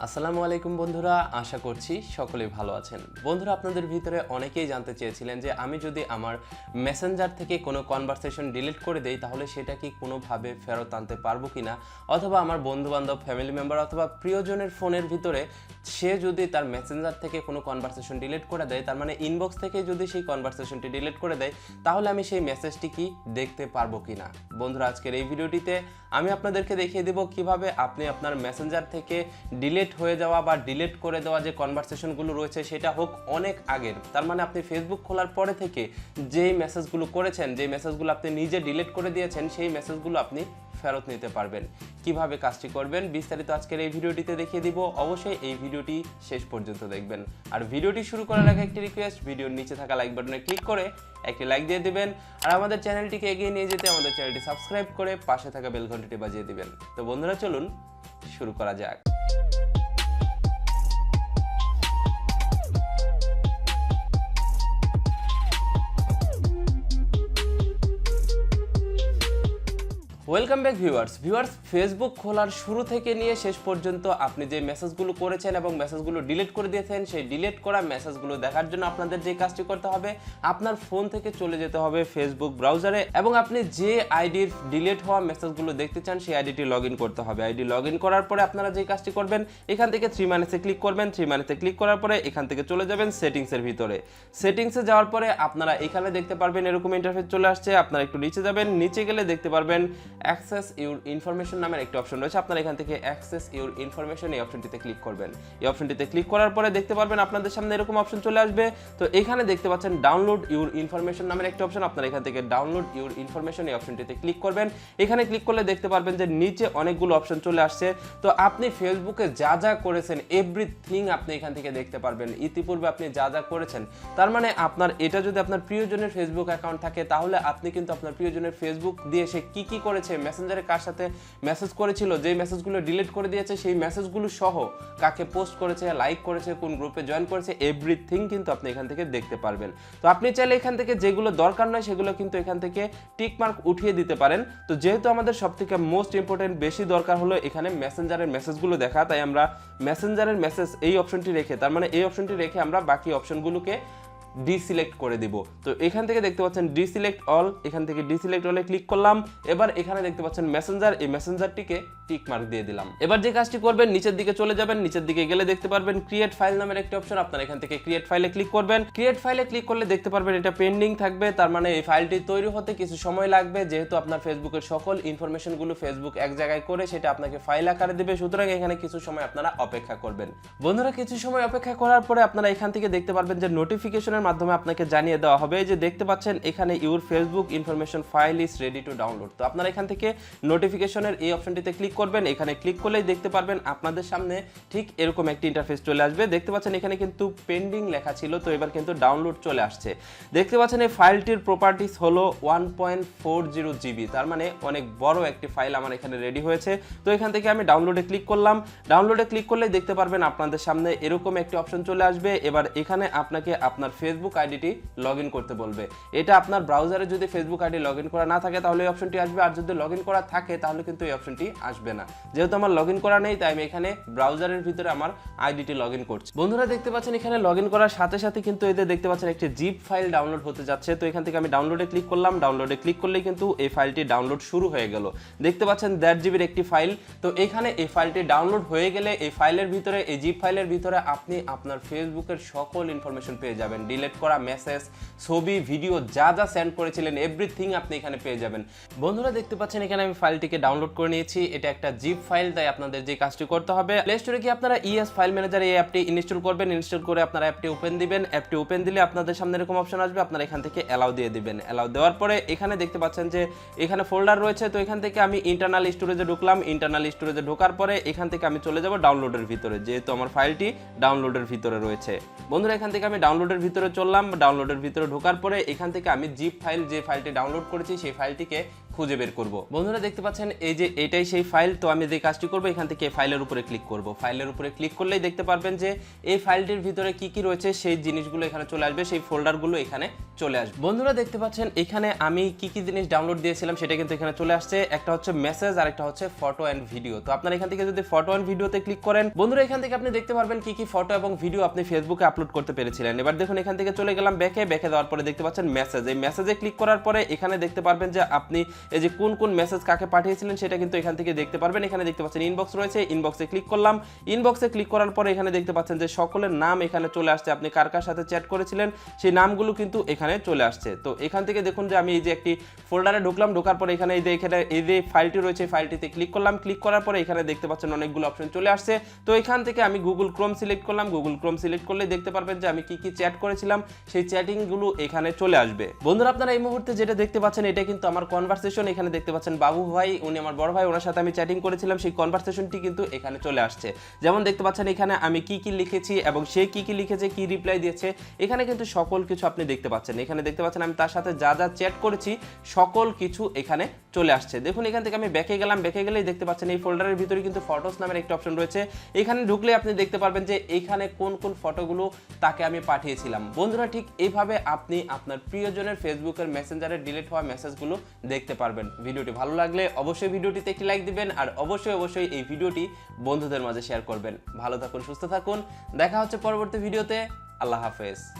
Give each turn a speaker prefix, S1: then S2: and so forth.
S1: আসসালামু আলাইকুম বন্ধুরা, আশা করছি সকলেই ভালো আছেন। বন্ধুরা, আপনাদের ভিতরে অনেকেই জানতে চেয়েছিলেন যে আমি যদি আমার মেসেঞ্জার থেকে কোনো কনভারসেশন ডিলিট করে দেই তাহলে সেটা কি কোনোভাবে ফেরত আনতে পারবো কিনা, অথবা আমার বন্ধুবান্ধব, ফ্যামিলি মেম্বার অথবা প্রিয়জনের ফোনের ভিতরে সে যদি তার মেসেঞ্জার থেকে কোনো কনভারসেশন ডিলিট করে দেয়, তার মানে ইনবক্স থেকে যদি সেই কনভারসেশনটি ডিলিট করে দেয়, তাহলে আমি সেই মেসেজটি কি দেখতে পারবো কিনা। বন্ধুরা, আজকের এই ভিডিওটিতে আমি আপনাদেরকে দেখিয়ে দেব কিভাবে আপনি আপনার মেসেঞ্জার থেকে ডিলিট হয়ে যাওয়া বা ডিলিট করে দেওয়া যে কনভারসেশনগুলো রয়েছে, সেটা হোক অনেক আগের, তার মানে আপনি ফেসবুক খোলার পরে থেকে যেই মেসেজগুলো করেছেন, যেই মেসেজগুলো আপনি নিজে ডিলিট করে দিয়েছেন, সেই মেসেজগুলো আপনি ফেরত নিতে পারবেন। কিভাবে কাজটি করবেন বিস্তারিত আজকের এই ভিডিওটিতে দেখিয়ে দিব। অবশ্যই এই ভিডিওটি শেষ পর্যন্ত দেখবেন। আর ভিডিওটি শুরু করার আগে একটি রিকোয়েস্ট, ভিডিওর নিচে থাকা লাইক বাটনে ক্লিক করে একটি লাইক দিয়ে দিবেন। আর আমাদের চ্যানেলটিকে এগিয়ে নিয়ে যেতে আমাদের চ্যানেলটি সাবস্ক্রাইব করে পাশে থাকা বেল ঘন্টিটি বাজিয়ে দিবেন। তো বন্ধুরা, চলুন শুরু করা যাক। ওয়েলকাম ব্যাক ভিউয়ার্স, ফেসবুক খোলার শুরু থেকে নিয়ে শেষ পর্যন্ত আপনি যে মেসেজগুলো করেছেন এবং মেসেজগুলো ডিলিট করে দিয়েছেন, সেই ডিলিট করা মেসেজগুলো দেখার জন্য আপনাদের যে কাজটি করতে হবে, আপনার ফোন থেকে চলে যেতে হবে ফেসবুক ব্রাউজারে এবং আপনি যে আইডির ডিলিট হওয়া মেসেজগুলো দেখতে চান সেই আইডিটি লগ ইন করতে হবে। আইডি লগ ইন করার পরে আপনারা যে কাজটি করবেন, এখান থেকে থ্রি মাইনাসে ক্লিক করবেন। থ্রি মাইনাসে ক্লিক করার পরে এখান থেকে চলে যাবেন সেটিংসের ভিতরে। সেটিংসে যাওয়ার পরে আপনারা এখানে দেখতে পারবেন এরকম ইন্টারফেস চলে আসছে। আপনারা একটু নিচে যাবেন, নিচে গেলে দেখতে পারবেন অ্যাক্সেস ইউর ইনফরমেশন নামের একটি অপশন রয়েছে। আপনারা এখান থেকে অ্যাক্সেস ইউর ইনফরমেশন এই অপশনটিতে ক্লিক করবেন। এই অপশনটিতে ক্লিক করার পরে দেখতে পারবেন আপনাদের সামনে এরকম অপশন চলে আসবে। তো এখানে দেখতে পাচ্ছেন ডাউনলোড ইউর ইনফরমেশন নামের একটি অপশন। আপনারা এখান থেকে ডাউনলোড ইউর ইনফরমেশন এই অপশনটিতে ক্লিক করবেন। এখানে ক্লিক করলে দেখতে পারবেন যে নিচে অনেকগুলো অপশন চলে আসছে। তো আপনি ফেসবুকে যা যা করেছেন এভরিথিং আপনি এখান থেকে দেখতে পারবেন। ইতিপূর্বে আপনি যা যা করেছেন, তার মানে আপনার এটা যদি আপনার প্রিয়জনের ফেসবুক অ্যাকাউন্ট থাকে, তাহলে আপনি কিন্তু আপনার প্রিয়জনের ফেসবুক দিয়ে সে কি কি করেছে, মেসেঞ্জারে কার সাথে মেসেজ করেছিল, যেই মেসেজগুলো ডিলিট করে দিয়েছে সেই মেসেজগুলো সহ কাকে পোস্ট করেছে, লাইক করেছে, কোন গ্রুপে জয়েন করেছে, এভরিথিং কিন্তু আপনি এখান থেকে দেখতে পারবেন। তো আপনি চাইলে এখান থেকে যেগুলো দরকার নয় সেগুলো কিন্তু এখান থেকে টিক মার্ক উঠিয়ে দিতে পারেন। তো যেহেতু আমাদের সবথেকে মোস্ট ইম্পর্টেন্ট বেশি দরকার হলো এখানে মেসেঞ্জারের মেসেজগুলো দেখা, তাই আমরা মেসেঞ্জারের মেসেজ এই অপশনটি রেখে, তার মানে এই অপশনটি রেখে আমরা বাকি অপশনগুলোকে ডিসিলেক্ট করে দিব। তো এখান থেকে দেখতে পাচ্ছেন ডিসিলেক্ট অল, এখান থেকে ডিসিলেক্ট অলে ক্লিক করলাম। এবার এখানে দেখতে পাচ্ছেন মেসেঞ্জার, এই মেসেঞ্জারটিকে টিক মার্ক দিয়ে দিলাম। এবার যে কাজটি করবেন, নিচের দিকে চলে যাবেন। নিচের দিকে গেলে দেখতে পারবেন ক্রিয়েট ফাইল নামের একটি অপশন। আপনারা এখান থেকে ক্রিয়েট ফাইলে ক্লিক করবেন। ক্রিয়েট ফাইলে ক্লিক করলে দেখতে পারবেন এটা পেন্ডিং থাকবে, তার মানে এই ফাইলটি তৈরি হতে কিছু সময় লাগবে। যেহেতু আপনার ফেসবুকের সকল ইনফরমেশনগুলো ফেসবুক এক জায়গায় করে সেটা আপনাকে ফাইল আকারে দেবে, সুতরাং এখানে কিছু সময় আপনারা অপেক্ষা করবেন। বন্ধুরা, কিছু সময় অপেক্ষা করার পরে আপনারা এখান থেকে দেখতে পারবেন যে নোটিফিকেশনের মাধ্যমে আপনাকে জানিয়ে দেওয়া হবে যে দেখতে পাচ্ছেন এখানে your Facebook information file is ready to download. তো আপনারা এখান থেকে নোটিফিকেশনের এই অপশনটিতে ক্লিক করবেন। এখানে ক্লিক করলেই দেখতে পারবেন আপনাদের সামনে ঠিক এরকম একটি ইন্টারফেস চলে আসবে। দেখতে পাচ্ছেন এখানে কিন্তু পেন্ডিং লেখা ছিল, তো এবার কিন্তু ডাউনলোড চলে আসছে। দেখতে পাচ্ছেন এই ফাইলটির প্রপার্টিস হলো 1.40 GB, তার মানে অনেক বড় একটি ফাইল আমার এখানে রেডি হয়েছে। তো এখান থেকে আমি ডাউনলোডে ক্লিক করলাম। ডাউনলোডে ক্লিক করলেই দেখতে পারবেন আপনাদের সামনে এরকম একটি অপশন চলে আসবে। এবার এখানে আপনাকে আপনার ফেসবুক আইডিটি লগ ইন করতে বলবে। এটা আপনার ব্রাউজারে যদি ফেসবুক আইডি লগ ইন করা না থাকে তাহলে এই অপশনটি আসবে, আর যদি লগ ইন করা থাকে তাহলে কিন্তু এই অপশনটি আসবে না। যেহেতু আমার লগ ইন করা নেই, তাই আমি এখানে ব্রাউজারের ভিতরে আমার আইডিটি লগ ইন করছি। বন্ধুরা, দেখতে পাচ্ছেন এখানে লগ ইন করার সাথে সাথে কিন্তু এদের দেখতে পাচ্ছেন একটি জিপ ফাইল ডাউনলোড হতে যাচ্ছে। তো এখান থেকে আমি ডাউনলোডে ক্লিক করলাম। ডাউনলোডে ক্লিক করলেই কিন্তু এই ফাইলটি ডাউনলোড শুরু হয়ে গেল। দেখতে পাচ্ছেন 1.5 GB একটি ফাইল। তো এখানে এই ফাইলটি ডাউনলোড হয়ে গেলে এই ফাইলের ভিতরে, এই জিপ ফাইলের ভিতরে আপনি আপনার ফেসবুকের সকল ইনফরমেশন পেয়ে যাবেন। ডিলিট করা মেসেজ, ছবি, ভিডিও যা যা সেন্ড করেছিলেন এভরিথিং আপনি এখানে পেয়ে যাবেন। বন্ধুরা, দেখতে পাচ্ছেন এখানে আমি ফাইলটিকে ডাউনলোড করে নিয়েছি। এটা একটা জিপ ফাইল, তাই আপনাদের যে কাজটি করতে হবে, প্লে স্টোরে গিয়ে আপনারা ইএস ফাইল ম্যানেজার এই অ্যাপটি ইনস্টল করবেন। ইনস্টল করে আপনারা অ্যাপটি ওপেন দিবেন। অ্যাপটি ওপেন দিলে আপনাদের সামনে এরকম অপশন আসবে, আপনারা এখান থেকে অ্যালাউ দিয়ে দিবেন। অ্যালাউ দেওয়ার পরে এখানে দেখতে পাচ্ছেন যে এখানে ফোল্ডার রয়েছে। তো এখান থেকে আমি ইন্টারনাল স্টোরেজে ঢুকলাম। ইন্টারনাল স্টোরেজে ঢোকার পরে এখান থেকে আমি চলে যাব ডাউনলোডের ভিতরে, যেহেতু আমার ফাইলটি ডাউনলোডের ভিতরে রয়েছে। বন্ধুরা, এখান থেকে আমি ডাউনলোডের ভিতরে চললাম। ডাউনলোডের ভিতরে ঢোকার পরে এখান থেকে আমি জিপ ফাইল, যে ফাইলটি ডাউনলোড করেছি সেই ফাইলটিকে খুঁজে বের করব। বন্ধুরা দেখতে পাচ্ছেন এই যে এটাই সেই ফাইল। তো আমি যে কাজটি করব, এখান থেকে ফাইলের উপরে ক্লিক করব। ফাইলের উপরে ক্লিক করলেই দেখতে পারবেন যে এই ফাইলটির ভিতরে কি কি রয়েছে সেই জিনিসগুলো এখানে চলে আসবে, সেই ফোল্ডারগুলো এখানে চলে আসবে। বন্ধুরা দেখতে পাচ্ছেন এখানে আমি কি কি জিনিস ডাউনলোড দিয়েছিলাম সেটা কিন্তু এখানে চলে আসছে। একটা হচ্ছে মেসেজ আর একটা হচ্ছে ফটো অ্যান্ড ভিডিও। তো আপনারা এখান থেকে যদি ফটো অ্যান্ড ভিডিওতে ক্লিক করেন বন্ধুরা, এখান থেকে আপনি দেখতে পারবেন কি কি ফটো এবং ভিডিও আপনি ফেসবুকে আপলোড করতে পেরেছিলেন। এবার দেখুন এখান থেকে চলে গেলাম ব্যাকে দেওয়ার পরে দেখতে পাচ্ছেন মেসেজ। এই মেসেজে ক্লিক করার পরে এখানে দেখতে পারবেন যে আপনি এই যে কোন কোন মেসেজ কাকে পাঠিয়েছিলেন সেটা কিন্তু এখান থেকে দেখতে পারবেন। এখানে দেখতে পাচ্ছেন ইনবক্স রয়েছে, ইনবক্সে ক্লিক করলাম। ইনবক্সে ক্লিক করার পরে এখানে দেখতে পাচ্ছেন যে সকলের নাম এখানে চলে আসছে, আপনি কার কার সাথে চ্যাট করেছিলেন সেই নামগুলো কিন্তু এখানে চলে আসছে। তো এখান থেকে দেখুন যে আমি এই যে একটি ফোল্ডারে ঢুকলাম, ঢোকার পরে এখানে এই যে ফাইলটি রয়েছে ফাইলটিতে ক্লিক করলাম। ক্লিক করার পরে এখানে দেখতে পাচ্ছেন অনেকগুলো অপশন চলে আসছে। তো এখান থেকে আমি গুগল ক্রোম সিলেক্ট করলাম। গুগল ক্রোম সিলেক্ট করলে দেখতে পারবেন যে আমি কি কি চ্যাট করেছিলাম সেই চ্যাটিংগুলো এখানে চলে আসবে। বন্ধুরা আপনারা এই মুহূর্তে যেটা দেখতে পাচ্ছেন এটা কিন্তু আমার কনভারসেশন। এখানে দেখতে পাচ্ছেন বাবু ভাই, উনি আমার বড় ভাই, ওনার সাথে আমি চ্যাটিং করেছিলাম, সেই কনভারসেশনটি কিন্তু এখানে চলে আসছে। যেমন দেখতে পাচ্ছেন এখানে আমি কি কি লিখেছি এবং সে কি কি লিখেছে, কি রিপ্লাই দিয়েছে, এখানে কিন্তু সকল কিছু আপনি দেখতে পাচ্ছেন। এখানে দেখতে পাচ্ছেন আমি তার সাথে যা যা চ্যাট করেছি সকল কিছু এখানে চলে আসছে। দেখুন এখান থেকে আমি ব্যাকে গেলাম, ব্যাকে গেলেই দেখতে পাচ্ছেন এই ফোল্ডারের ভিতরে কিন্তু ফটোস নামের একটা অপশন রয়েছে। এখানে ঢুকলে আপনি দেখতে পারবেন যে এখানে কোন কোন ফটোগুলো তাকে আমি পাঠিয়েছিলাম। বন্ধুরা ঠিক এইভাবে আপনি আপনার প্রিয়জনের ফেসবুকের মেসেঞ্জারে ডিলিট হওয়া মেসেজগুলো দেখতে পারবেন। ভিডিওটি ভালো লাগলে অবশ্যই ভিডিওটিতে একটি লাইক দিবেন আর অবশ্যই এই ভিডিওটি বন্ধুদের মাঝে শেয়ার করবেন। ভালো থাকুন, সুস্থ থাকুন, দেখা হচ্ছে পরবর্তী ভিডিওতে। আল্লাহ হাফেজ।